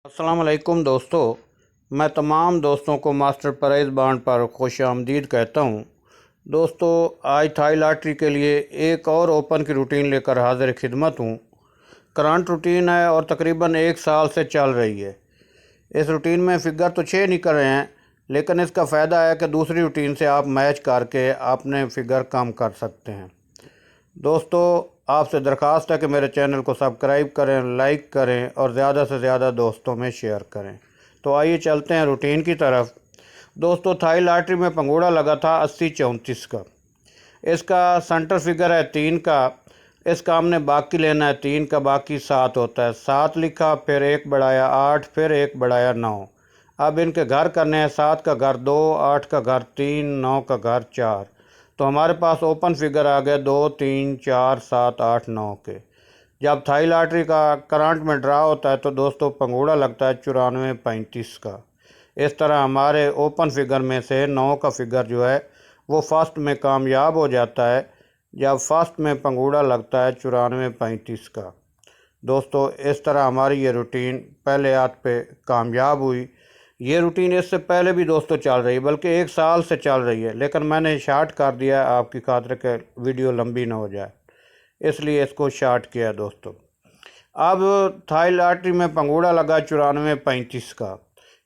अस्सलाम वालेकुम दोस्तों। मैं तमाम दोस्तों को मास्टर परवेज़ बांड पर खुश आमदीद कहता हूँ। दोस्तों, आज थाई लॉटरी के लिए एक और ओपन की रूटीन लेकर हाजिर खिदमत हूँ। करंट रूटीन है और तकरीबन 1 साल से चल रही है। इस रूटीन में फ़िगर तो 6 निकल रहे हैं, लेकिन इसका फ़ायदा है कि दूसरी रूटीन से आप मैच करके अपने फ़िगर कम कर सकते हैं। दोस्तों, आपसे दरख्वास्त है कि मेरे चैनल को सब्सक्राइब करें, लाइक करें और ज़्यादा से ज़्यादा दोस्तों में शेयर करें। तो आइए चलते हैं रूटीन की तरफ। दोस्तों, थाई लॉटरी में पंगूड़ा लगा था 80-34 का। इसका सेंटर फिगर है 3 का। इसका हमने बाकी लेना है 3 का, बाकी 7 होता है। 7 लिखा, फिर 1 बढ़ाया 8, फिर 1 बढ़ाया 9। अब इनके घर करने हैं। 7 का घर 2, 8 का घर 3, 9 का घर 4। तो हमारे पास ओपन फिगर आ गया 2, 3, 4, 7, 8, 9 के। जब थाई लॉटरी का करंट में ड्रा होता है तो दोस्तों पंगूड़ा लगता है 94-35 का। इस तरह हमारे ओपन फिगर में से 9 का फिगर जो है वो फर्स्ट में कामयाब हो जाता है जब फर्स्ट में पंगूड़ा लगता है 94-35 का। दोस्तों, इस तरह हमारी ये रूटीन पहले हाथ पे कामयाब हुई। ये रूटीन इससे पहले भी दोस्तों चल रही है, बल्कि 1 साल से चल रही है, लेकिन मैंने शार्ट कर दिया आपकी खातिर के वीडियो लंबी ना हो जाए, इसलिए इसको शार्ट किया दोस्तों। अब थाई लॉटरी में पंगूड़ा लगा 94-35 का।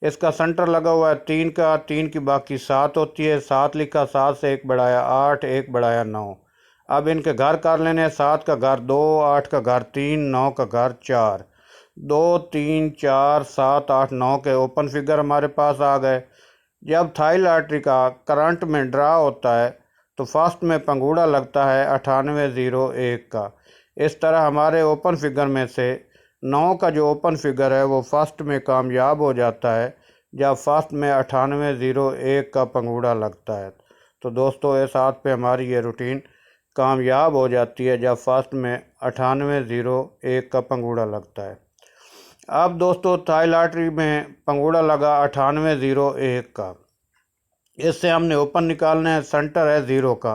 इसका सेंटर लगा हुआ है 3 का। 3 की बाकी 7 होती है। 7 लिखा, 7 से 1 बढ़ाया 8, 1 बढ़ाया 9। अब इनके घर कर लेने। 7 का घर 2, 8 का घर 3, 9 का घर 4। 2, 3, 4, 7, 8, 9 के ओपन फिगर हमारे पास आ गए। जब थाई लॉटरी का करंट में ड्रा होता है तो फर्स्ट में पंगूड़ा लगता है 9801 का। इस तरह हमारे ओपन फिगर में से 9 का जो ओपन फिगर है वो फर्स्ट में कामयाब हो जाता है जब फर्स्ट में 9801 का पंगूड़ा लगता है। तो दोस्तों, इस हाथ पे हमारी ये रूटीन कामयाब हो जाती है जब फर्स्ट में 9801 का पंगूड़ा लगता है। अब दोस्तों, थाई लॉटरी में पंगूड़ा लगा 9801 का। इससे हमने ओपन निकालना है। सेंटर है 0 का।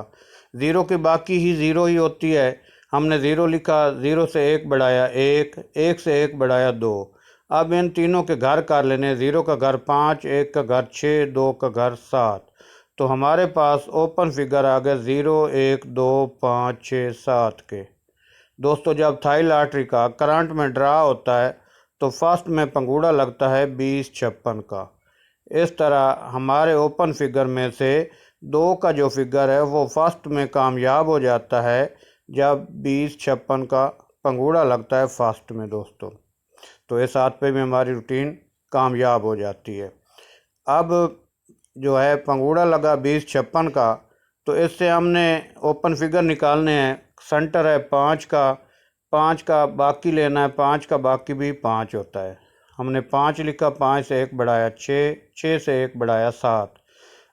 0 की बाकी ही 0 ही होती है। हमने 0 लिखा, 0 से 1 बढ़ाया 1, 1 से 1 बढ़ाया 2। अब इन तीनों के घर कर लेने। 0 का घर 5, 1 का घर 6, 2 का घर 7। तो हमारे पास ओपन फिगर आ गए 0, 1, 2, 5, 6, 7 के। दोस्तों, जब थाई लॉटरी का करंट में ड्रा होता है तो फर्स्ट में पंगूड़ा लगता है 20-56 का। इस तरह हमारे ओपन फिगर में से 2 का जो फिगर है वो फर्स्ट में कामयाब हो जाता है जब 20-56 का पंगूड़ा लगता है फर्स्ट में दोस्तों। तो इस हाथ पे भी हमारी रूटीन कामयाब हो जाती है। अब जो है पंगूड़ा लगा 20-56 का, तो इससे हमने ओपन फिगर निकालने हैं। सेंटर है 5 का। 5 का बाकी लेना है। 5 का बाकी भी 5 होता है। हमने 5 लिखा, 5 से 1 बढ़ाया 6, 6 से 1 बढ़ाया 7।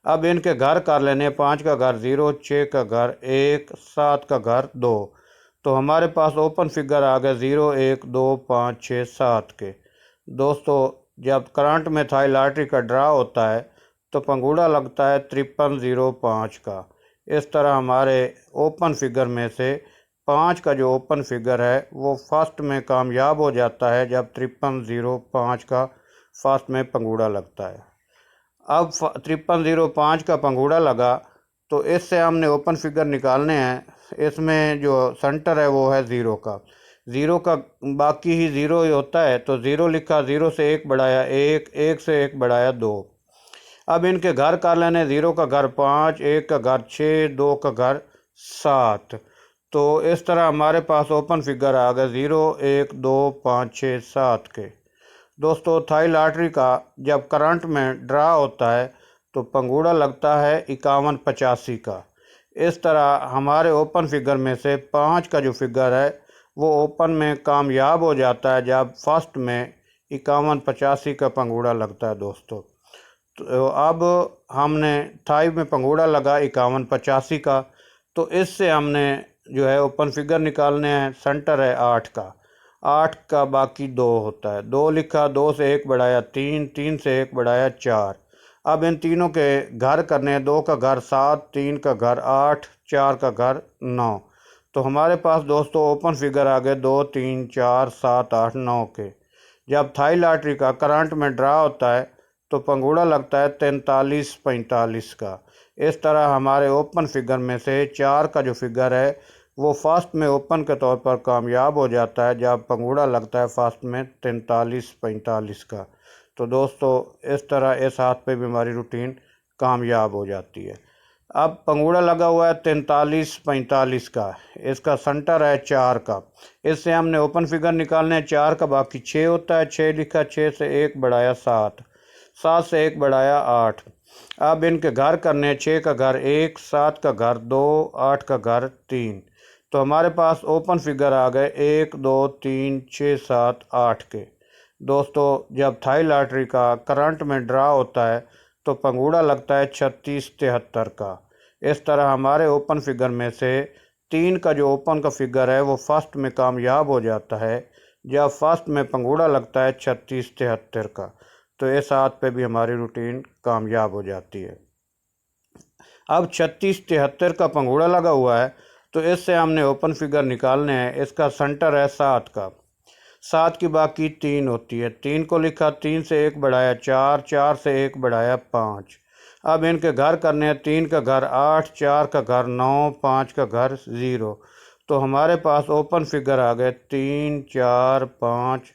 अब इनके घर कर लेने। 5 का घर 0, 6 का घर 1, 7 का घर 2। तो हमारे पास ओपन फिगर आ गया 0, 1, 2, 5, 6, 7 के। दोस्तों, जब करंट में थाई लॉटरी का ड्रा होता है तो पंगूड़ा लगता है 5305 का। इस तरह हमारे ओपन फिगर में से 5 का जो ओपन फिगर है वो फर्स्ट में कामयाब हो जाता है जब 5305 का फर्स्ट में पंगूड़ा लगता है। अब 5305 का पंगूड़ा लगा तो इससे हमने ओपन फिगर निकालने हैं। इसमें जो सेंटर है वो है 0 का। 0 का बाकी ही 0 ही होता है। तो 0 लिखा, 0 से 1 बढ़ाया 1, 1 से 1 बढ़ाया 2। अब इनके घर कर लेने। 0 का घर 5, 1 का घर 6, 2 का घर 7। तो इस तरह हमारे पास ओपन फिगर आ गए 0, 1, 2, 5, 6, 7 के। दोस्तों, थाई लॉटरी का जब करंट में ड्रा होता है तो पंगूड़ा लगता है 5185 का। इस तरह हमारे ओपन फिगर में से 5 का जो फिगर है वो ओपन में कामयाब हो जाता है जब फर्स्ट में 5185 का पंगूड़ा लगता है दोस्तों। तो अब हमने थाई में पंगूड़ा लगा 5185 का, तो इससे हमने जो है ओपन फिगर निकालने हैं। सेंटर है 8 का। 8 का बाकी 2 होता है। 2 लिखा, 2 से 1 बढ़ाया 3, 3 से 1 बढ़ाया 4। अब इन तीनों के घर करने हैं। 2 का घर 7, 3 का घर 8, 4 का घर 9। तो हमारे पास दोस्तों ओपन फिगर आ गए 2, 3, 4, 7, 8, 9 के। जब थाई लॉटरी का करंट में ड्रा होता है तो पंगूड़ा लगता है 43-45 का। इस तरह हमारे ओपन फिगर में से 4 का जो फिगर है वो फर्स्ट में ओपन के तौर पर कामयाब हो जाता है जब पंगूड़ा लगता है फर्स्ट में 43-45 का। तो दोस्तों इस तरह इस हाथ पे भी हमारी रूटीन कामयाब हो जाती है। अब पंगूड़ा लगा हुआ है 43-45 का, इसका सेंटर है 4 का। इससे हमने ओपन फिगर निकालने हैं। 4 का बाकी 6 होता है, 6 लिखा, 6 से 1 बढ़ाया 7, 7 से 1 बढ़ाया 8। अब इनके घर करने हैं। 6 का घर 1, 7 का घर 2, 8 का घर 3। तो हमारे पास ओपन फिगर आ गए 1, 2, 3, 6, 7, 8 के। दोस्तों जब थाई लॉटरी का करंट में ड्रा होता है तो पंगूड़ा लगता है 36-73 का। इस तरह हमारे ओपन फिगर में से 3 का जो ओपन का फिगर है वो फर्स्ट में कामयाब हो जाता है जब फर्स्ट में पंगूड़ा लगता है 36-73 का। तो इस हाथ पे भी हमारी रूटीन कामयाब हो जाती है। अब 36-73 का पंगूड़ा लगा हुआ है तो इससे हमने ओपन फिगर निकालने हैं। इसका सेंटर है 7 का। 7 की बाकी 3 होती है, 3 को लिखा, 3 से 1 बढ़ाया 4, 4 से 1 बढ़ाया 5। अब इनके घर करने हैं। 3 का घर 8, 4 का घर 9, 5 का घर 0। तो हमारे पास ओपन फिगर आ गए 3, 4, 5,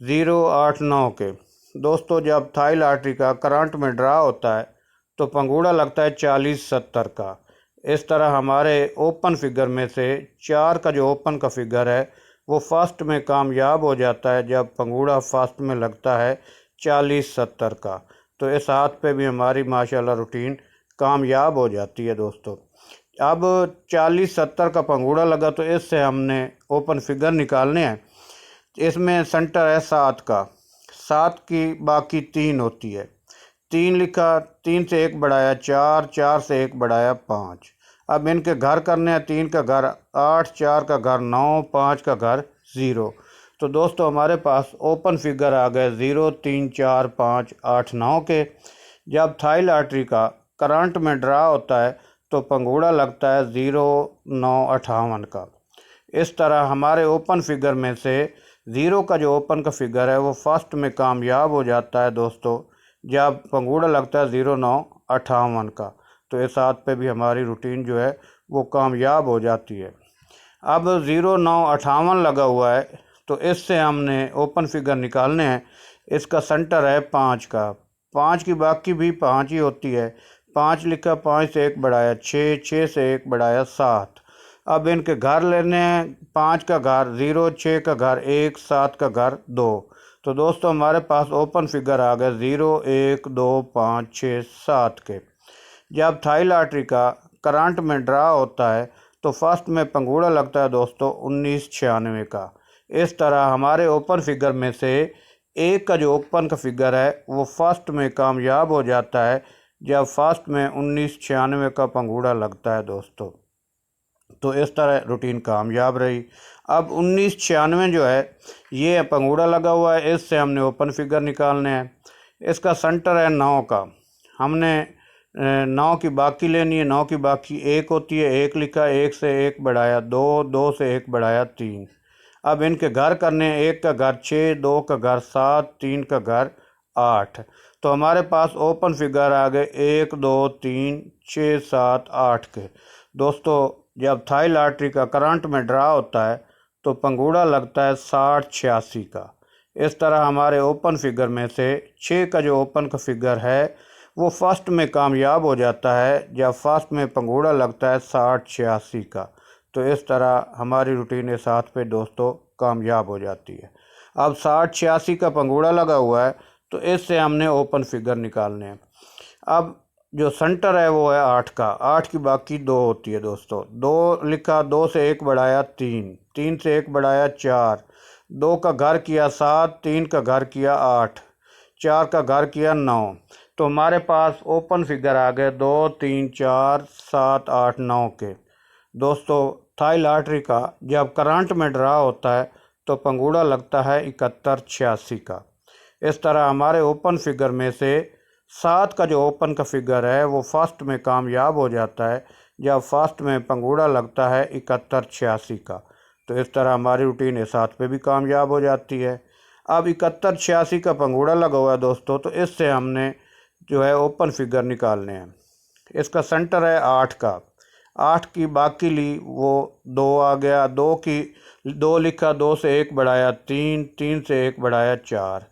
0, 8, 9 के। दोस्तों जब थाई लॉटरी का करंट में ड्रा होता है तो पंगूड़ा लगता है 40-70 का। इस तरह हमारे ओपन फिगर में से 4 का जो ओपन का फिगर है वो फर्स्ट में कामयाब हो जाता है जब पंगूड़ा फर्स्ट में लगता है 40-70 का। तो इस हाथ पे भी हमारी माशाल्लाह रूटीन कामयाब हो जाती है। दोस्तों अब 40-70 का पंगूड़ा लगा तो इससे हमने ओपन फिगर निकालने हैं। इसमें सेंटर है 7 का। 7 की बाकी 3 होती है, 3 लिखा, 3 से 1 बढ़ाया 4, 4 से 1 बढ़ाया 5। अब इनके घर करने हैं। 3 का घर 8, 4 का घर 9, 5 का घर 0। तो दोस्तों हमारे पास ओपन फिगर आ गए 0, 3, 4, 5, 8, 9 के। जब थाई लॉटरी का करंट में ड्रा होता है तो पंगूड़ा लगता है 0, 9, 58 का। इस तरह हमारे ओपन फिगर में से 0 का जो ओपन का फिगर है वो फर्स्ट में कामयाब हो जाता है दोस्तों जब पंगूड़ा लगता है 0, 9, 58 का। तो इस हाथ पे भी हमारी रूटीन जो है वो कामयाब हो जाती है। अब 0, 9, 58 लगा हुआ है तो इससे हमने ओपन फिगर निकालने हैं। इसका सेंटर है 5 का। 5 की बाकी भी 5 ही होती है, 5 लिखा, 5 से 1 बढ़ाया 6, 6 से 1 बढ़ाया 7। अब इनके घर लेने हैं। 5 का घर 0, 6 का घर 1, 7 का घर 2। तो दोस्तों हमारे पास ओपन फिगर आ गए 0, 1, 2, 5, 6, 7 के। जब थाई लॉटरी का करंट में ड्रा होता है तो फर्स्ट में पंगूड़ा लगता है दोस्तों 1996 का। इस तरह हमारे ओपन फिगर में से 1 का जो ओपन का फिगर है वो फर्स्ट में कामयाब हो जाता है जब फर्स्ट में 1996 का पंगूड़ा लगता है दोस्तों। तो इस तरह रूटीन कामयाब रही। अब 1996 जो है ये पंगूड़ा लगा हुआ है, इससे हमने ओपन फिगर निकालने हैं। इसका सेंटर है 9 का। हमने 9 की बाकी लेनी है। 9 की बाकी 1 होती है, 1 लिखा, 1 से 1 बढ़ाया 2, 2 से 1 बढ़ाया 3। अब इनके घर करने हैं। 1 का घर 6, 2 का घर 7, 3 का घर 8। तो हमारे पास ओपन फिगर आ गए 1, 2, 3, 6, 7, 8 के। दोस्तों जब थाई लॉटरी का करंट में ड्रा होता है तो पंगूड़ा लगता है 60-86 का। इस तरह हमारे ओपन फिगर में से 6 का जो ओपन का फिगर है वो फर्स्ट में कामयाब हो जाता है जब फर्स्ट में पंगूड़ा लगता है 60-86 का। तो इस तरह हमारी रूटीन इस हाथ पे दोस्तों कामयाब हो जाती है। अब 60-86 का पंगूड़ा लगा हुआ है तो इससे हमने ओपन फिगर निकालने हैं। अब जो सेंटर है वो है 8 का। 8 की बाकी 2 होती है दोस्तों। 2 लिखा, 2 से 1 बढ़ाया 3, 3 से 1 बढ़ाया 4, 2 का घर किया 7, 3 का घर किया 8, 4 का घर किया 9। तो हमारे पास ओपन फिगर आ गए 2, 3, 4, 7, 8, 9 के। दोस्तों थाई लॉटरी का जब करंट में ड्रा होता है तो पंगूड़ा लगता है 71-86 का। इस तरह हमारे ओपन फिगर में से 7 का जो ओपन का फिगर है वो फर्स्ट में कामयाब हो जाता है जब फर्स्ट में पंगूड़ा लगता है 71-86 का। तो इस तरह हमारी रूटीन इस हाथ पे भी कामयाब हो जाती है। अब 7186 का पंगूड़ा लगा हुआ है दोस्तों, तो इससे हमने जो है ओपन फिगर निकालने हैं। इसका सेंटर है 8 का, 8 की बाकी ली वो 2 आ गया, 2 लिखा, 2 से 1 बढ़ाया 3, 3 से 1 बढ़ाया 4,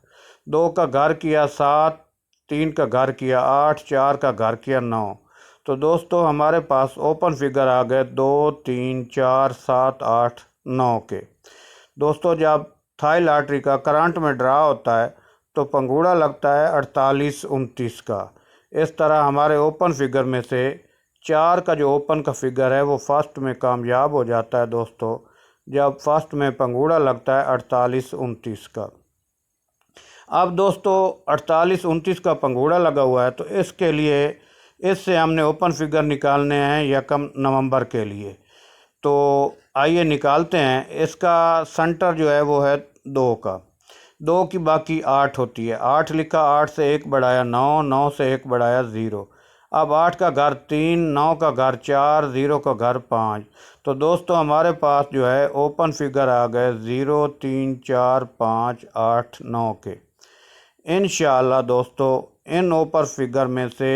2 का घर किया 7, 3 का घर किया 8, 4 का घर किया 9। तो दोस्तों हमारे पास ओपन फिगर आ गए 2, 3, 4, 7, 8, 9 के। दोस्तों जब थाई लॉटरी का करंट में ड्रा होता है तो पंगूड़ा लगता है 48 29 का। इस तरह हमारे ओपन फिगर में से 4 का जो ओपन का फिगर है वो फर्स्ट में कामयाब हो जाता है दोस्तों, जब फर्स्ट में पंगूड़ा लगता है 48 29 का। अब दोस्तों 48 29 का पंगूड़ा लगा हुआ है, तो इसके लिए इससे हमने ओपन फिगर निकालने हैं 1 नवंबर के लिए। तो आइए निकालते हैं। इसका सेंटर जो है वो है 2 का, 2 की बाकी 8 होती है, 8 लिखा, 8 से 1 बढ़ाया 9, 9 से 1 बढ़ाया 0। अब 8 का घर 3, 9 का घर 4, 0 का घर 5। तो दोस्तों हमारे पास जो है ओपन फिगर आ गए 0, 3, 4, 5, 8, 9 के। इंशाअल्लाह दोस्तों इन ओपन फिगर में से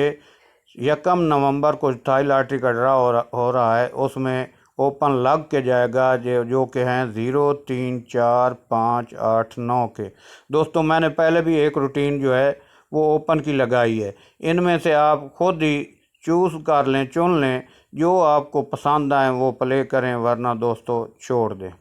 1 नवंबर को थाई लॉटरी का ड्रा हो रहा है, उसमें ओपन लग के जाएगा जो कि हैं 0, 3, 4, 5, 8, 9 के। दोस्तों मैंने पहले भी एक रूटीन जो है वो ओपन की लगाई है, इनमें से आप खुद ही चूज़ कर लें, चुन लें, जो आपको पसंद आए वो प्ले करें, वरना दोस्तों छोड़ दें।